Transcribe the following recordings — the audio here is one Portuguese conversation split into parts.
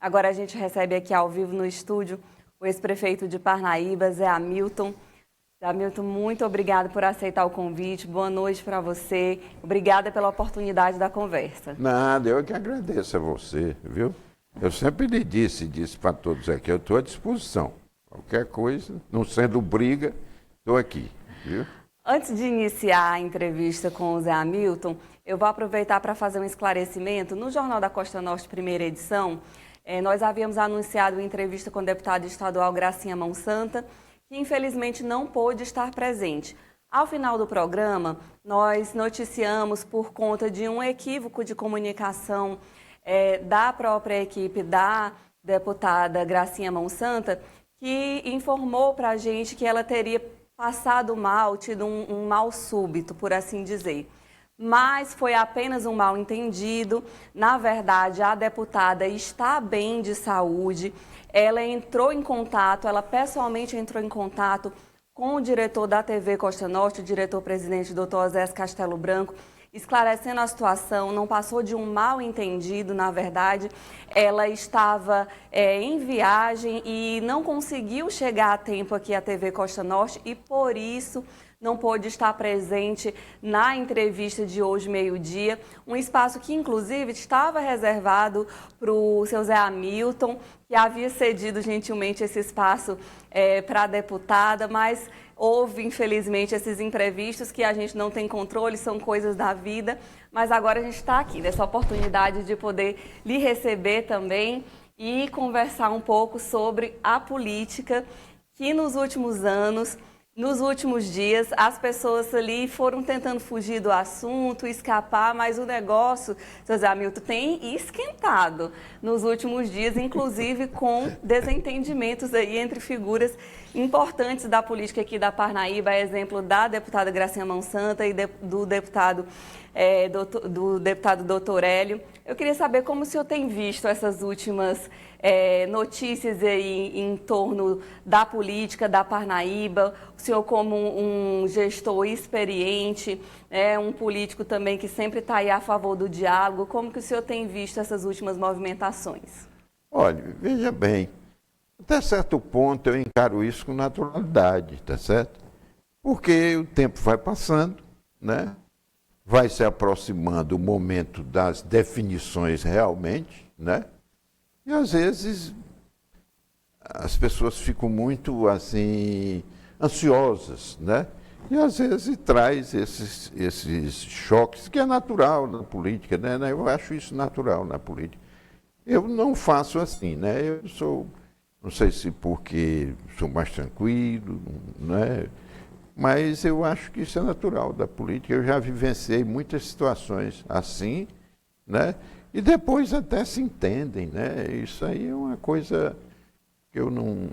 Agora a gente recebe aqui ao vivo no estúdio o ex-prefeito de Parnaíba, Zé Hamilton. Zé Hamilton, muito obrigada por aceitar o convite. Boa noite para você. Obrigada pela oportunidade da conversa. Nada, eu que agradeço a você, viu? Eu sempre lhe disse para todos aqui, eu estou à disposição. Qualquer coisa, não sendo briga, estou aqui, viu? Antes de iniciar a entrevista com o Zé Hamilton, eu vou aproveitar para fazer um esclarecimento. No Jornal da Costa Norte, primeira edição, nós havíamos anunciado uma entrevista com o deputado estadual Gracinha Monsanta, que infelizmente não pôde estar presente. Ao final do programa, nós noticiamos por conta de um equívoco de comunicação da própria equipe da deputada Gracinha Monsanta, que informou para a gente que ela teria passado mal, tido um mal súbito, por assim dizer. Mas foi apenas um mal entendido. Na verdade, a deputada está bem de saúde. Ela entrou em contato, ela pessoalmente entrou em contato com o diretor da TV Costa Norte, o diretor-presidente, Dr. Osés Castelo Branco, esclarecendo a situação. Não passou de um mal entendido, na verdade. Ela estava em viagem e não conseguiu chegar a tempo aqui à TV Costa Norte e, por isso, não pôde estar presente na entrevista de hoje, meio-dia, um espaço que, inclusive, estava reservado para o seu Zé Hamilton, que havia cedido gentilmente esse espaço para a deputada, mas houve, infelizmente, esses imprevistos que a gente não tem controle, são coisas da vida, mas agora a gente está aqui, nessa oportunidade de poder lhe receber também e conversar um pouco sobre a política que nos últimos anos, nos últimos dias, as pessoas ali foram tentando fugir do assunto, escapar, mas o negócio, seu Zé Hamilton, tem esquentado nos últimos dias, inclusive com desentendimentos aí entre figuras importantes da política aqui da Parnaíba, exemplo da deputada Gracinha Monsanta e do deputado doutor Hélio. Eu queria saber como o senhor tem visto essas últimas notícias aí em torno da política da Parnaíba, o senhor como um gestor experiente, um político também que sempre está aí a favor do diálogo, como que o senhor tem visto essas últimas movimentações? Olha, veja bem, até certo ponto eu encaro isso com naturalidade, tá certo? Porque o tempo vai passando, né? Vai se aproximando o momento das definições realmente, né? E às vezes as pessoas ficam muito assim ansiosas, né? E às vezes traz esses choques, que é natural na política, né? Eu acho isso natural na política. Eu não faço assim, né? Eu sou, não sei se porque sou mais tranquilo, né? Mas eu acho que isso é natural da política. Eu já vivenciei muitas situações assim, né? E depois até se entendem, né? Isso aí é uma coisa que eu não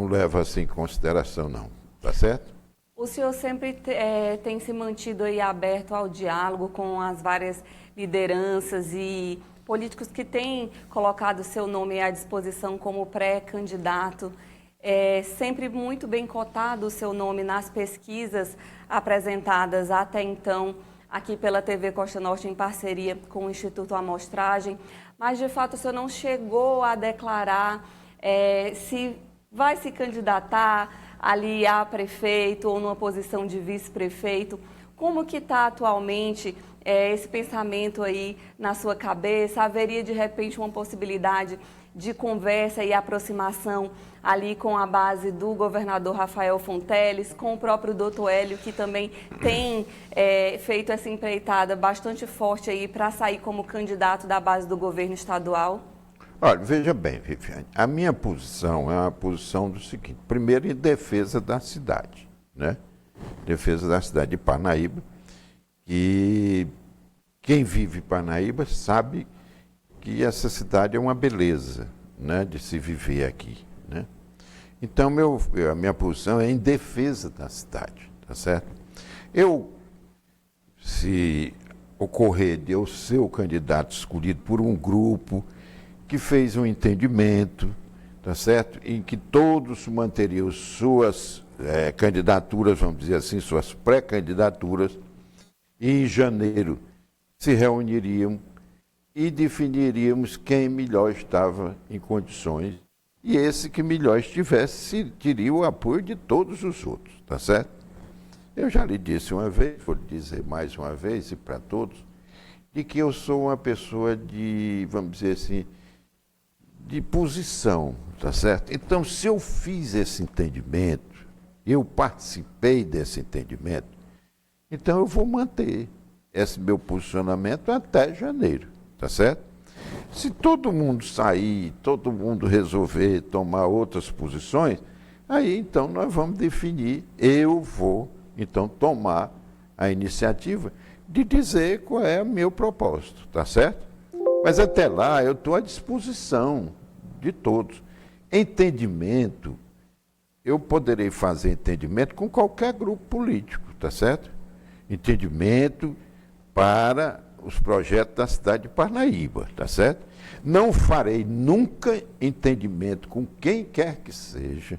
levo assim em consideração, não. Tá certo? O senhor sempre tem se mantido aí aberto ao diálogo com as várias lideranças e políticos que têm colocado seu nome à disposição como pré-candidato. Sempre muito bem cotado o seu nome nas pesquisas apresentadas até então aqui pela TV Costa Norte em parceria com o Instituto Amostragem, mas de fato o senhor não chegou a declarar se vai se candidatar ali a prefeito ou numa posição de vice-prefeito. Como que está atualmente esse pensamento aí na sua cabeça? Haveria de repente uma possibilidade de conversa e aproximação ali com a base do governador Rafael Fonteles, com o próprio doutor Hélio, que também tem feito essa empreitada bastante forte aí para sair como candidato da base do governo estadual? Olha, veja bem, Viviane, a minha posição é a posição do seguinte: primeiro, em defesa da cidade, né? Defesa da cidade de Parnaíba, e quem vive em Parnaíba sabe que essa cidade é uma beleza, né, de se viver aqui, né? Então, a minha posição é em defesa da cidade, tá certo? Se ocorrer de eu ser o candidato escolhido por um grupo que fez um entendimento, tá certo? Em que todos manteriam suas candidaturas, vamos dizer assim, suas pré-candidaturas, e em janeiro se reuniriam e definiríamos quem melhor estava em condições. E esse que melhor estivesse teria o apoio de todos os outros, tá certo? Eu já lhe disse uma vez, vou dizer mais uma vez e para todos, de que eu sou uma pessoa de, vamos dizer assim, de posição, tá certo? Então, se eu fiz esse entendimento, eu participei desse entendimento, então eu vou manter esse meu posicionamento até janeiro, tá certo? Se todo mundo sair, todo mundo resolver tomar outras posições, aí então nós vamos definir, eu vou então tomar a iniciativa de dizer qual é o meu propósito, tá certo? Mas até lá eu estou à disposição de todos. Entendimento, eu poderei fazer entendimento com qualquer grupo político, tá certo? Entendimento para os projetos da cidade de Parnaíba, tá certo? Não farei nunca entendimento com quem quer que seja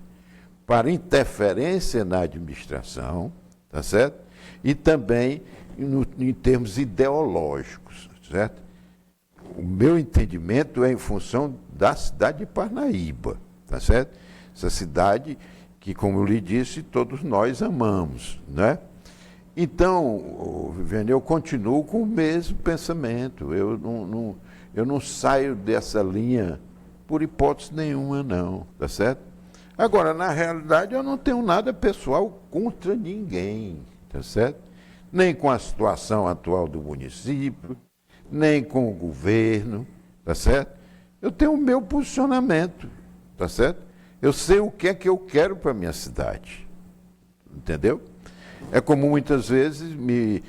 para interferência na administração, tá certo? E também em termos ideológicos, certo? O meu entendimento é em função da cidade de Parnaíba, tá certo? Essa cidade que, como eu lhe disse, todos nós amamos, né? Então, Viviane, eu continuo com o mesmo pensamento. Eu não saio dessa linha por hipótese nenhuma, não, tá certo? Agora, na realidade, eu não tenho nada pessoal contra ninguém, tá certo? Nem com a situação atual do município, nem com o governo, tá certo? Eu tenho o meu posicionamento, tá certo? Eu sei o que é que eu quero para a minha cidade, entendeu? É como muitas vezes me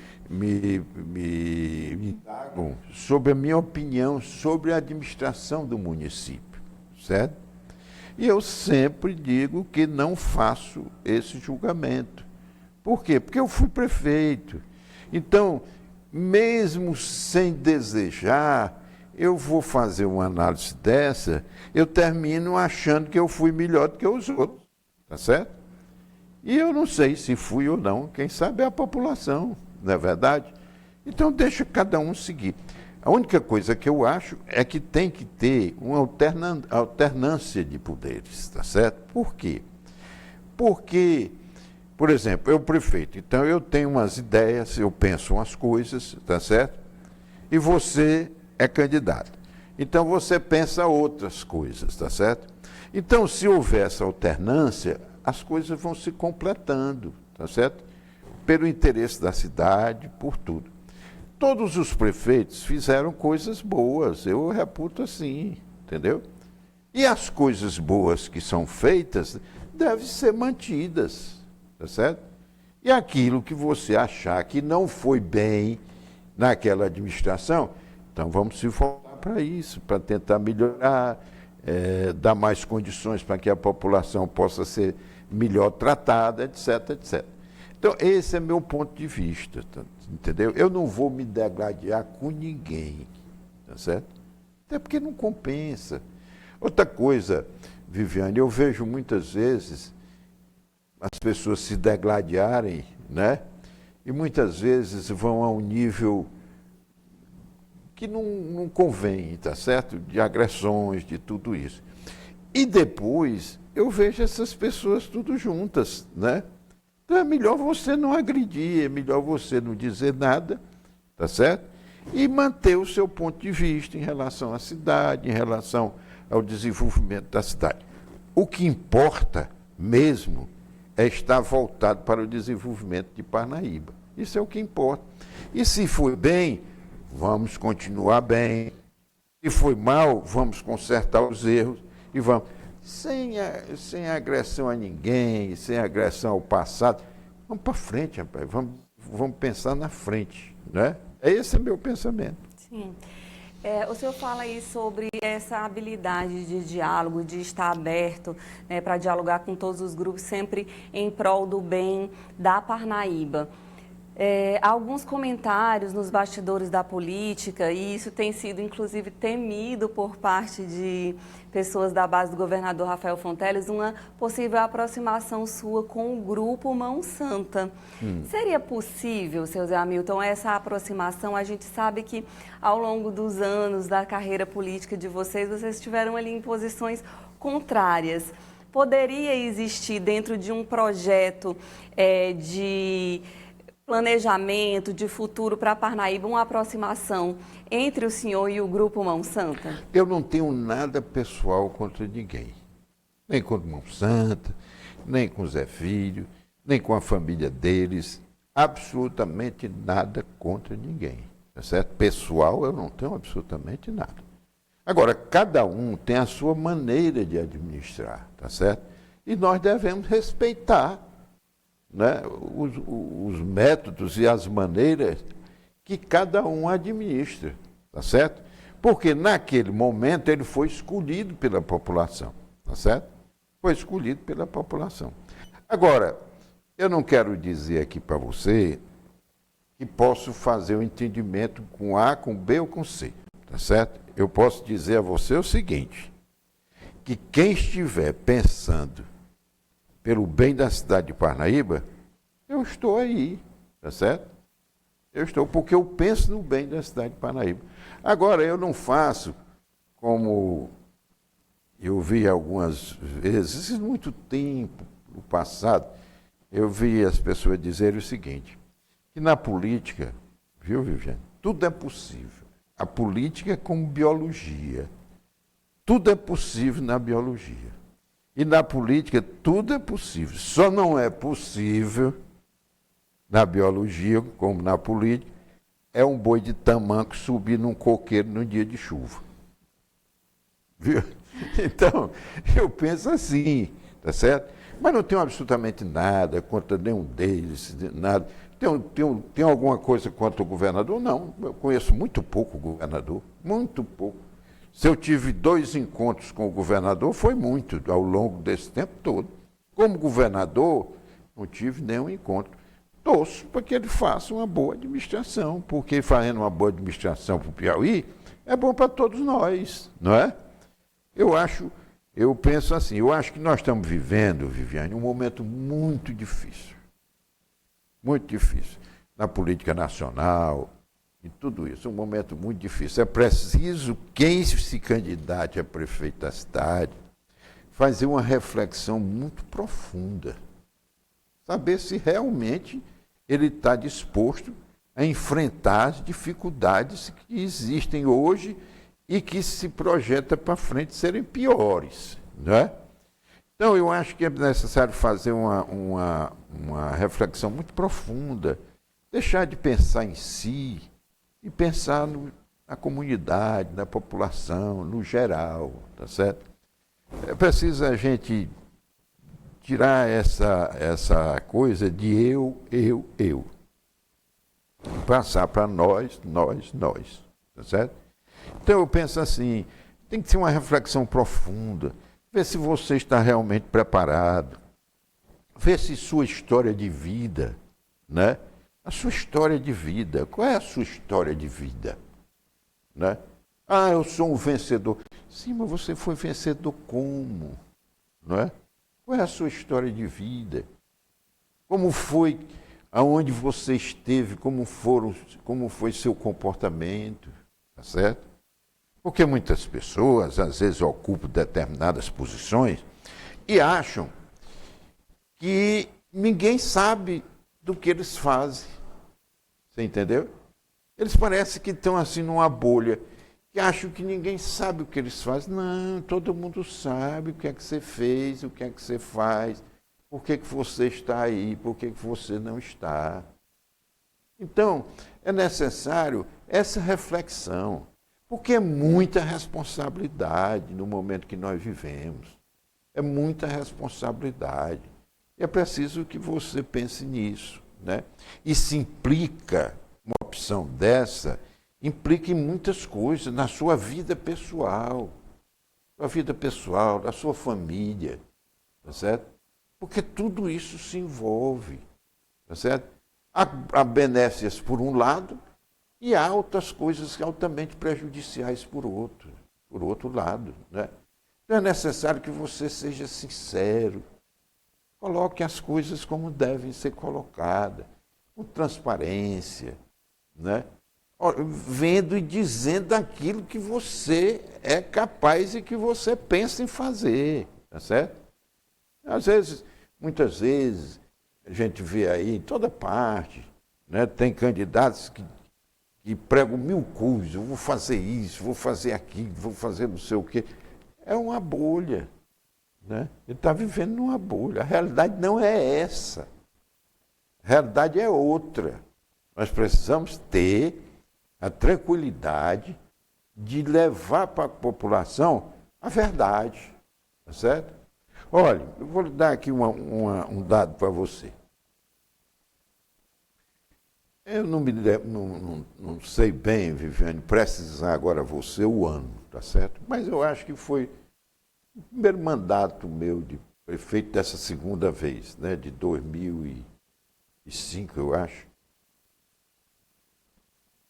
indagam sobre a minha opinião sobre a administração do município, certo? E eu sempre digo que não faço esse julgamento. Por quê? Porque eu fui prefeito. Então, mesmo sem desejar, eu vou fazer uma análise dessa, eu termino achando que eu fui melhor do que os outros, tá certo? E eu não sei se fui ou não, quem sabe é a população, não é verdade? Então deixa cada um seguir. A única coisa que eu acho é que tem que ter uma alternância de poderes, tá certo? Por quê? Porque, por exemplo, eu prefeito, então eu tenho umas ideias, eu penso umas coisas, tá certo? E você é candidato. Então você pensa outras coisas, tá certo? Então, se houver essa alternância, as coisas vão se completando, tá certo? Pelo interesse da cidade, por tudo. Todos os prefeitos fizeram coisas boas, eu reputo assim, entendeu? E as coisas boas que são feitas devem ser mantidas, tá certo? E aquilo que você achar que não foi bem naquela administração, então vamos se voltar para isso, para tentar melhorar, dar mais condições para que a população possa ser melhor tratada, etc, etc. Então, esse é meu ponto de vista, entendeu? Eu não vou me degladiar com ninguém, tá certo? Até porque não compensa. Outra coisa, Viviane, eu vejo muitas vezes as pessoas se degladiarem, né? E muitas vezes vão a um nível que não convém, tá certo? De agressões, de tudo isso. E depois eu vejo essas pessoas tudo juntas, né? Então é melhor você não agredir, é melhor você não dizer nada, tá certo? E manter o seu ponto de vista em relação à cidade, em relação ao desenvolvimento da cidade. O que importa mesmo é estar voltado para o desenvolvimento de Parnaíba. Isso é o que importa. E se foi bem, vamos continuar bem. Se foi mal, vamos consertar os erros e vamos. Sem agressão a ninguém, sem agressão ao passado. Vamos para frente, rapaz. Vamos pensar na frente, né? Esse é meu pensamento. Sim. O senhor fala aí sobre essa habilidade de diálogo, de estar aberto, né, para dialogar com todos os grupos, sempre em prol do bem da Parnaíba. Alguns comentários nos bastidores da política, e isso tem sido inclusive temido por parte de pessoas da base do governador Rafael Fonteles, uma possível aproximação sua com o grupo Mão Santa. Seria possível, seu Zé Hamilton, essa aproximação? A gente sabe que ao longo dos anos da carreira política de vocês, vocês estiveram ali em posições contrárias. Poderia existir dentro de um projeto de planejamento de futuro para Parnaíba, uma aproximação entre o senhor e o Grupo Mão Santa? Eu não tenho nada pessoal contra ninguém. Nem contra Mão Santa, nem com Zé Filho, nem com a família deles. Absolutamente nada contra ninguém. Tá certo? Pessoal, eu não tenho absolutamente nada. Agora, cada um tem a sua maneira de administrar, tá certo? E nós devemos respeitar, né, os métodos e as maneiras que cada um administra, tá certo? Porque naquele momento ele foi escolhido pela população, tá certo? Foi escolhido pela população. Agora, eu não quero dizer aqui para você que posso fazer o entendimento com A, com B ou com C, tá certo? Eu posso dizer a você o seguinte, que quem estiver pensando pelo bem da cidade de Parnaíba, eu estou aí, tá certo? Eu estou, porque eu penso no bem da cidade de Parnaíba. Agora, eu não faço como eu vi algumas vezes, muito tempo no passado, eu vi as pessoas dizerem o seguinte, que na política, viu, Viviane, tudo é possível. A política é como biologia. Tudo é possível na biologia. E na política, tudo é possível. Só não é possível, na biologia, como na política, é um boi de tamanco subir num coqueiro num dia de chuva. Viu? Então, eu penso assim, tá certo? Mas não tenho absolutamente nada contra nenhum deles, nada. Tem alguma coisa contra o governador? Não, eu conheço muito pouco o governador, muito pouco. Se eu tive 2 encontros com o governador, foi muito, ao longo desse tempo todo. Como governador, não tive nenhum encontro. Torço para que ele faça uma boa administração, porque fazendo uma boa administração para o Piauí, é bom para todos nós, não é? Eu penso assim, eu acho que nós estamos vivendo, Viviane, um momento muito difícil. Muito difícil. Na política nacional, e tudo isso, um momento muito difícil. É preciso, quem se candidate a prefeito da cidade, fazer uma reflexão muito profunda. Saber se realmente ele está disposto a enfrentar as dificuldades que existem hoje e que se projeta para frente serem piores, não é? Então, eu acho que é necessário fazer uma reflexão muito profunda, deixar de pensar em si e pensar na comunidade, na população, no geral, tá certo? É preciso a gente tirar essa coisa de eu. Passar para nós, tá certo? Então eu penso assim, tem que ser uma reflexão profunda, ver se você está realmente preparado, ver se sua história de vida, né? A sua história de vida, qual é a sua história de vida? Né? Ah, eu sou um vencedor. Sim, mas você foi vencedor como? Não é? Qual é a sua história de vida? Como foi, aonde você esteve, como foi seu comportamento? Tá certo? Porque muitas pessoas, às vezes, ocupam determinadas posições e acham que ninguém sabe do que eles fazem. Você entendeu? Eles parecem que estão assim numa bolha, que acham que ninguém sabe o que eles fazem. Não, todo mundo sabe o que é que você fez, o que é que você faz, por que você está aí, por que você não está. Então, é necessário essa reflexão, porque é muita responsabilidade no momento que nós vivemos. É muita responsabilidade. E é preciso que você pense nisso, né? E se implica, uma opção dessa, implica em muitas coisas, na sua vida pessoal, da sua família, tá certo? Porque tudo isso se envolve, tá certo? há benécias por um lado e há outras coisas altamente prejudiciais por outro lado. Né? Então é necessário que você seja sincero, coloque as coisas como devem ser colocadas, com transparência, né? Vendo e dizendo aquilo que você é capaz e que você pensa em fazer, tá certo? Às vezes, muitas vezes, a gente vê aí em toda parte, né? Tem candidatos que pregam mil coisas, eu vou fazer isso, vou fazer aquilo, vou fazer não sei o quê. É uma bolha, né? Ele está vivendo numa bolha. A realidade não é essa. A realidade é outra. Nós precisamos ter a tranquilidade de levar para a população a verdade, tá certo? Olha, eu vou lhe dar aqui um dado para você. Eu não sei bem, Viviane, precisar agora você o ano, tá certo? Mas eu acho que foi o primeiro mandato meu de prefeito dessa segunda vez, né, de 2005, eu acho.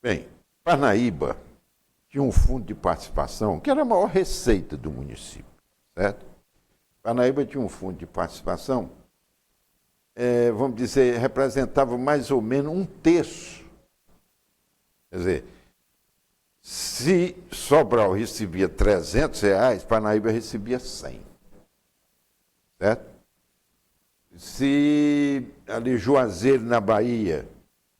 Bem, Parnaíba tinha um fundo de participação que era a maior receita do município, certo? Parnaíba tinha um fundo de participação, vamos dizer, representava mais ou menos um terço. Quer dizer, se Sobral recebia R$300, Parnaíba recebia 100, certo? Se ali Juazeiro, na Bahia,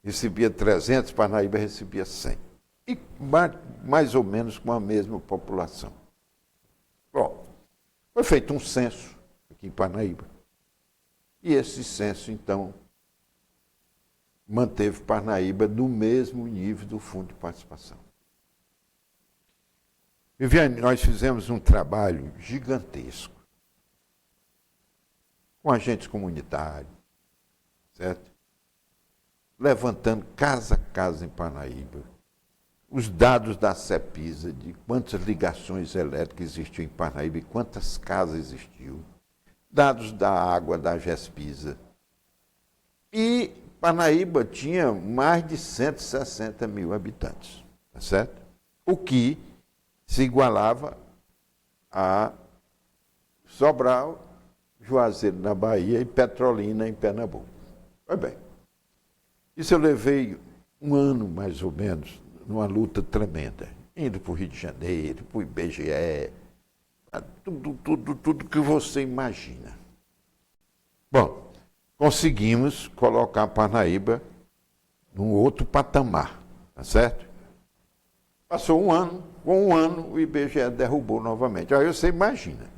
recebia 300, Parnaíba recebia 100. E mais ou menos com a mesma população. Bom, foi feito um censo aqui em Parnaíba. E esse censo, então, manteve Parnaíba no mesmo nível do Fundo de Participação. Viviane, nós fizemos um trabalho gigantesco com agentes comunitários, certo? Levantando casa a casa em Parnaíba, os dados da CEPISA, de quantas ligações elétricas existiam em Parnaíba e quantas casas existiam, dados da água da GESPISA. E Parnaíba tinha mais de 160 mil habitantes, tá certo? O que se igualava a Sobral, Juazeiro na Bahia e Petrolina em Pernambuco. Pois bem, isso eu levei um ano mais ou menos numa luta tremenda, indo para o Rio de Janeiro, para o IBGE, tudo que você imagina. Bom, conseguimos colocar Parnaíba num outro patamar, tá certo? Passou um ano, com um ano o IBGE derrubou novamente. Aí você imagina,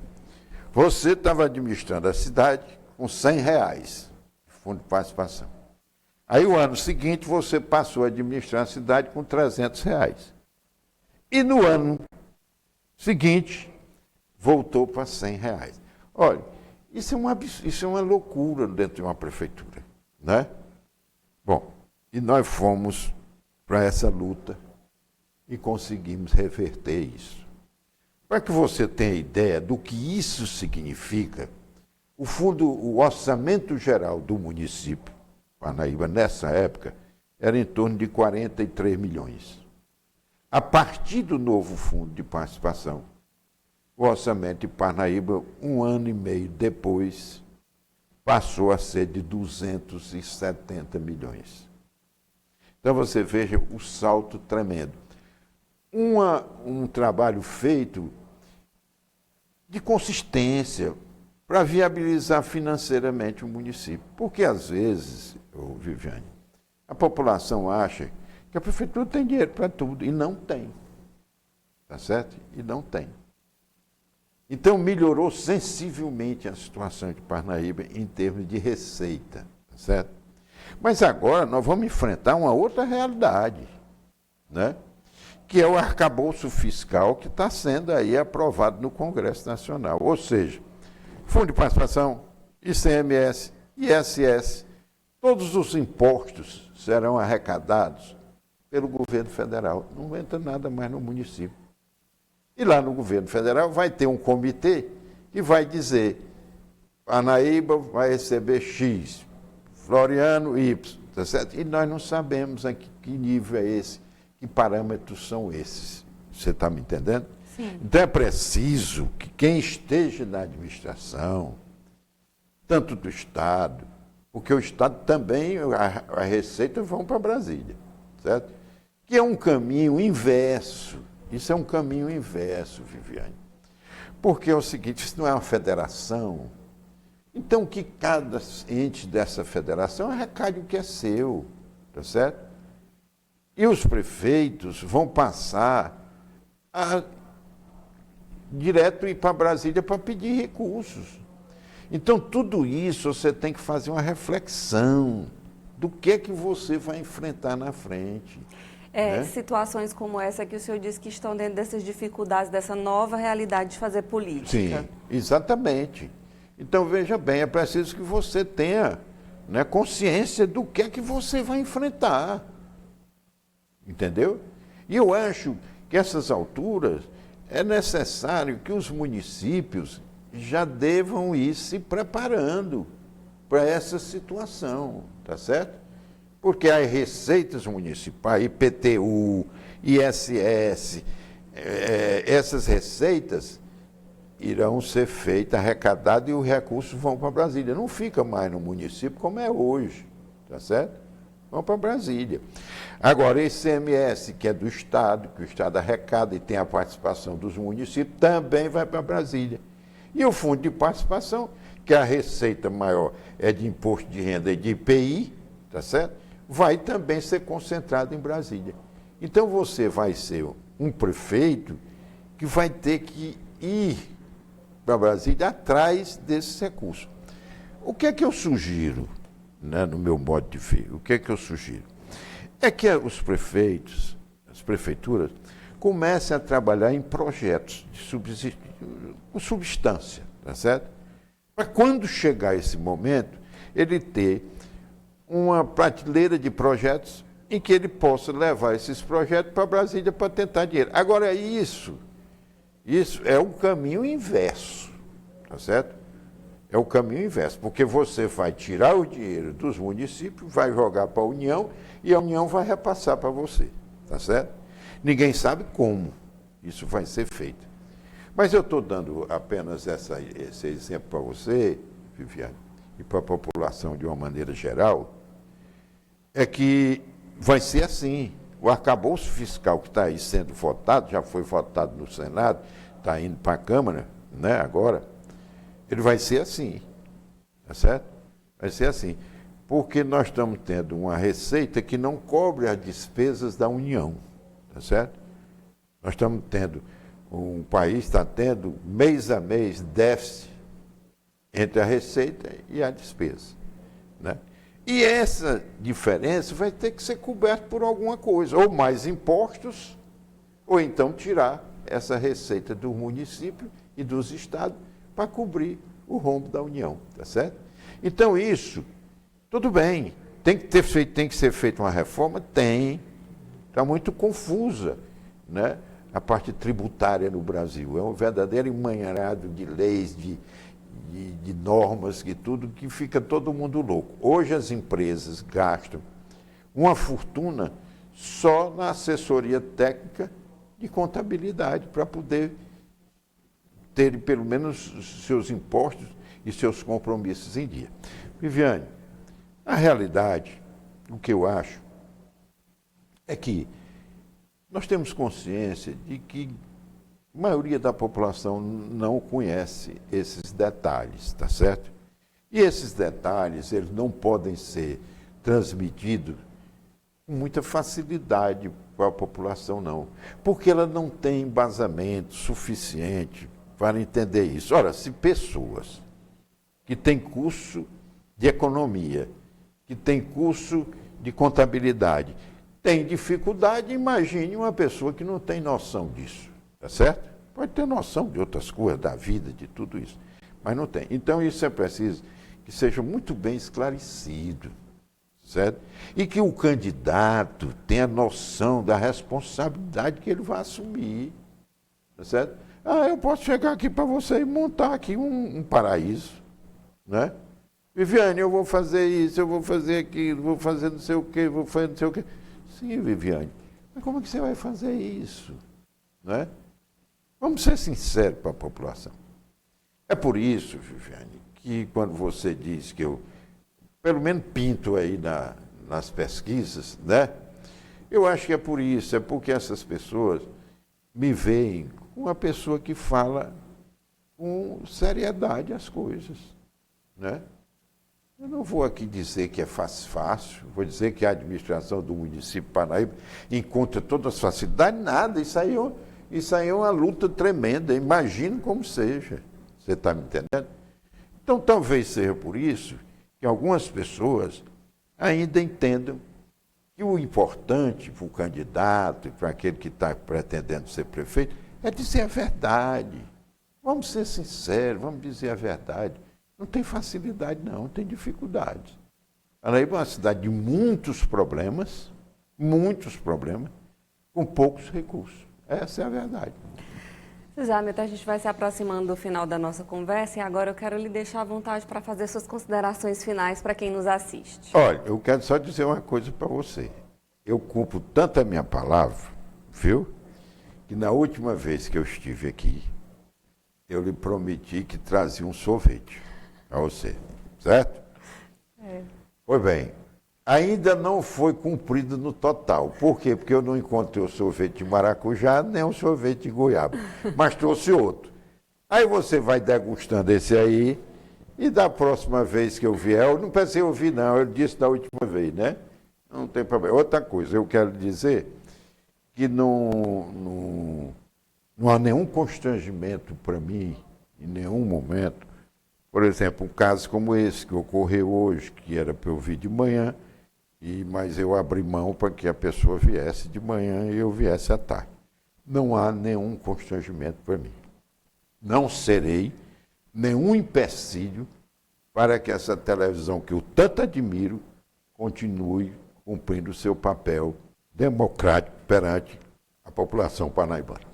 você estava administrando a cidade com R$100 de fundo de participação. Aí o ano seguinte você passou a administrar a cidade com R$300. E no ano seguinte voltou para R$100. Olha, isso é uma loucura dentro de uma prefeitura, né? Bom, e nós fomos para essa luta e conseguimos reverter isso. Para que você tenha ideia do que isso significa, o orçamento geral do município, Parnaíba, nessa época, era em torno de 43 milhões. A partir do novo fundo de participação, o orçamento de Parnaíba, um ano e meio depois, passou a ser de 270 milhões. Então você veja o salto tremendo. Um trabalho feito de consistência para viabilizar financeiramente o município. Porque às vezes, Viviane, a população acha que a prefeitura tem dinheiro para tudo e não tem. Tá certo? E não tem. Então melhorou sensivelmente a situação de Parnaíba em termos de receita, tá certo? Mas agora nós vamos enfrentar uma outra realidade, né? Que é o arcabouço fiscal que está sendo aí aprovado no Congresso Nacional. Ou seja, Fundo de Participação, ICMS, ISS, todos os impostos serão arrecadados pelo governo federal. Não entra nada mais no município. E lá no governo federal vai ter um comitê que vai dizer Parnaíba vai receber X, Floriano Y, tá certo? E nós não sabemos a que nível é esse, que parâmetros são esses. Você está me entendendo? Sim. Então é preciso que quem esteja na administração, tanto do Estado, porque o Estado também, a receita vão para Brasília, certo? Que é um caminho inverso. Isso é um caminho inverso, Viviane. Porque é o seguinte, isso não é uma federação. Então, que cada ente dessa federação arrecade o que é seu, tá certo? E os prefeitos vão passar a direto ir para Brasília para pedir recursos. Então, tudo isso você tem que fazer uma reflexão do que é que você vai enfrentar na frente. Né? Situações como essa que o senhor disse que estão dentro dessas dificuldades, dessa nova realidade de fazer política. Sim, exatamente. Então, veja bem, é preciso que você tenha, né, consciência do que é que você vai enfrentar. Entendeu? E eu acho que essas alturas é necessário que os municípios já devam ir se preparando para essa situação, tá certo? Porque as receitas municipais, IPTU, ISS, essas receitas irão ser feitas, arrecadadas e os recursos vão para Brasília. Não fica mais no município como é hoje, tá certo? Vão para Brasília. Agora, esse ICMS, que é do Estado, que o Estado arrecada e tem a participação dos municípios, também vai para Brasília. E o fundo de participação, que a receita maior é de imposto de renda e de IPI, tá certo? Vai também ser concentrado em Brasília. Então você vai ser um prefeito que vai ter que ir para Brasília atrás desses recursos. O que é que eu sugiro, né, no meu modo de ver? O que é que eu sugiro? É que os prefeitos, as prefeituras, comecem a trabalhar em projetos de com substância, tá certo? Para quando chegar esse momento, ele ter uma prateleira de projetos em que ele possa levar esses projetos para Brasília para tentar dinheiro. Agora, isso é o caminho inverso, tá certo? É o caminho inverso, porque você vai tirar o dinheiro dos municípios, vai jogar para a União e a União vai repassar para você, tá certo? Ninguém sabe como isso vai ser feito. Mas eu estou dando apenas esse exemplo para você, Viviane, e para a população de uma maneira geral, é que vai ser assim. O arcabouço fiscal que está aí sendo votado, já foi votado no Senado, está indo para a Câmara, né, agora, ele vai ser assim, tá certo? Vai ser assim, porque nós estamos tendo uma receita que não cobre as despesas da União, tá certo? Nós estamos tendo, um país está tendo, mês a mês, déficit entre a receita e a despesa, né? E essa diferença vai ter que ser coberta por alguma coisa, ou mais impostos, ou então tirar essa receita do município e dos estados para cobrir o rombo da União, tá certo? Então isso, tudo bem, tem que ser feita uma reforma? Tem, está muito confusa, né? A parte tributária no Brasil, é um verdadeiro emaranhado de leis, de normas, de tudo, que fica todo mundo louco. Hoje as empresas gastam uma fortuna só na assessoria técnica de contabilidade para poder ter pelo menos seus impostos e seus compromissos em dia. Viviane, a realidade, o que eu acho, é que nós temos consciência de que a maioria da população não conhece esses detalhes, tá certo? E esses detalhes, eles não podem ser transmitidos com muita facilidade para a população, não. Porque ela não tem embasamento suficiente para entender isso. Ora, se pessoas que têm curso de economia, que têm curso de contabilidade, têm dificuldade, imagine uma pessoa que não tem noção disso. Tá certo? Pode ter noção de outras coisas, da vida, de tudo isso, mas não tem. Então, isso é preciso que seja muito bem esclarecido, certo? E que o candidato tenha noção da responsabilidade que ele vai assumir, tá certo? Ah, eu posso chegar aqui para você e montar aqui um paraíso, né? Viviane, eu vou fazer isso, eu vou fazer aquilo, vou fazer não sei o quê, vou fazer não sei o quê. Sim, Viviane, mas como é que você vai fazer isso? Não é? Vamos ser sinceros para a população. É por isso, Viviane, que quando você diz que eu, pelo menos pinto aí nas pesquisas, né? Eu acho que é por isso, é porque essas pessoas me veem como uma pessoa que fala com seriedade as coisas, né? Eu não vou aqui dizer que é fácil, vou dizer que a administração do município de Parnaíba encontra todas as facilidades, nada, isso aí é uma luta tremenda, imagino como seja, você está me entendendo? Então talvez seja por isso que algumas pessoas ainda entendam que o importante para o candidato e para aquele que está pretendendo ser prefeito é dizer a verdade. Vamos ser sinceros, vamos dizer a verdade. Não tem facilidade, não, tem dificuldade. Paraíba é uma cidade de muitos problemas, com poucos recursos. Essa é a verdade. José Hamilton, a gente vai se aproximando do final da nossa conversa e agora eu quero lhe deixar à vontade para fazer suas considerações finais para quem nos assiste. Olha, eu quero só dizer uma coisa para você. Eu cumpro tanto a minha palavra, viu? Que na última vez que eu estive aqui, eu lhe prometi que trazia um sorvete a você, certo? É. Pois bem, ainda não foi cumprido no total. Por quê? Porque eu não encontrei o sorvete de maracujá, nem o sorvete de goiaba, mas trouxe outro. Aí você vai degustando esse aí, e da próxima vez que eu vier, eu não pensei ouvir não, eu disse da última vez, né? Não tem problema. Outra coisa, eu quero dizer que não há nenhum constrangimento para mim, em nenhum momento. Por exemplo, um caso como esse que ocorreu hoje, que era para eu vir de manhã, mas eu abri mão para que a pessoa viesse de manhã e eu viesse à tarde. Não há nenhum constrangimento para mim. Não serei nenhum empecilho para que essa televisão que eu tanto admiro continue cumprindo o seu papel democrático perante a população parnaibana.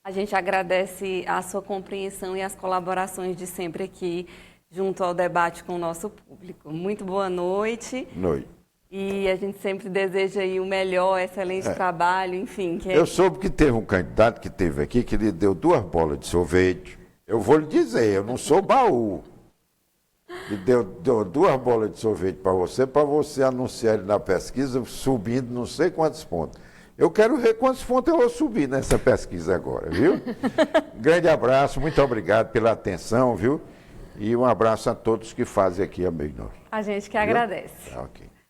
A gente agradece a sua compreensão e as colaborações de sempre aqui junto ao debate com o nosso público. Muito boa noite. Noite. E a gente sempre deseja aí o melhor, excelente trabalho, enfim. Eu soube que teve um candidato que teve aqui que lhe deu 2 bolas de sorvete. Eu vou lhe dizer, eu não sou baú. Ele deu 2 bolas de sorvete para você anunciar ele na pesquisa, subindo não sei quantos pontos. Eu quero ver quantos pontos eu vou subir nessa pesquisa agora, viu? Grande abraço, muito obrigado pela atenção, viu? E um abraço a todos que fazem aqui a Meio Norte. A gente que agradece. Ok.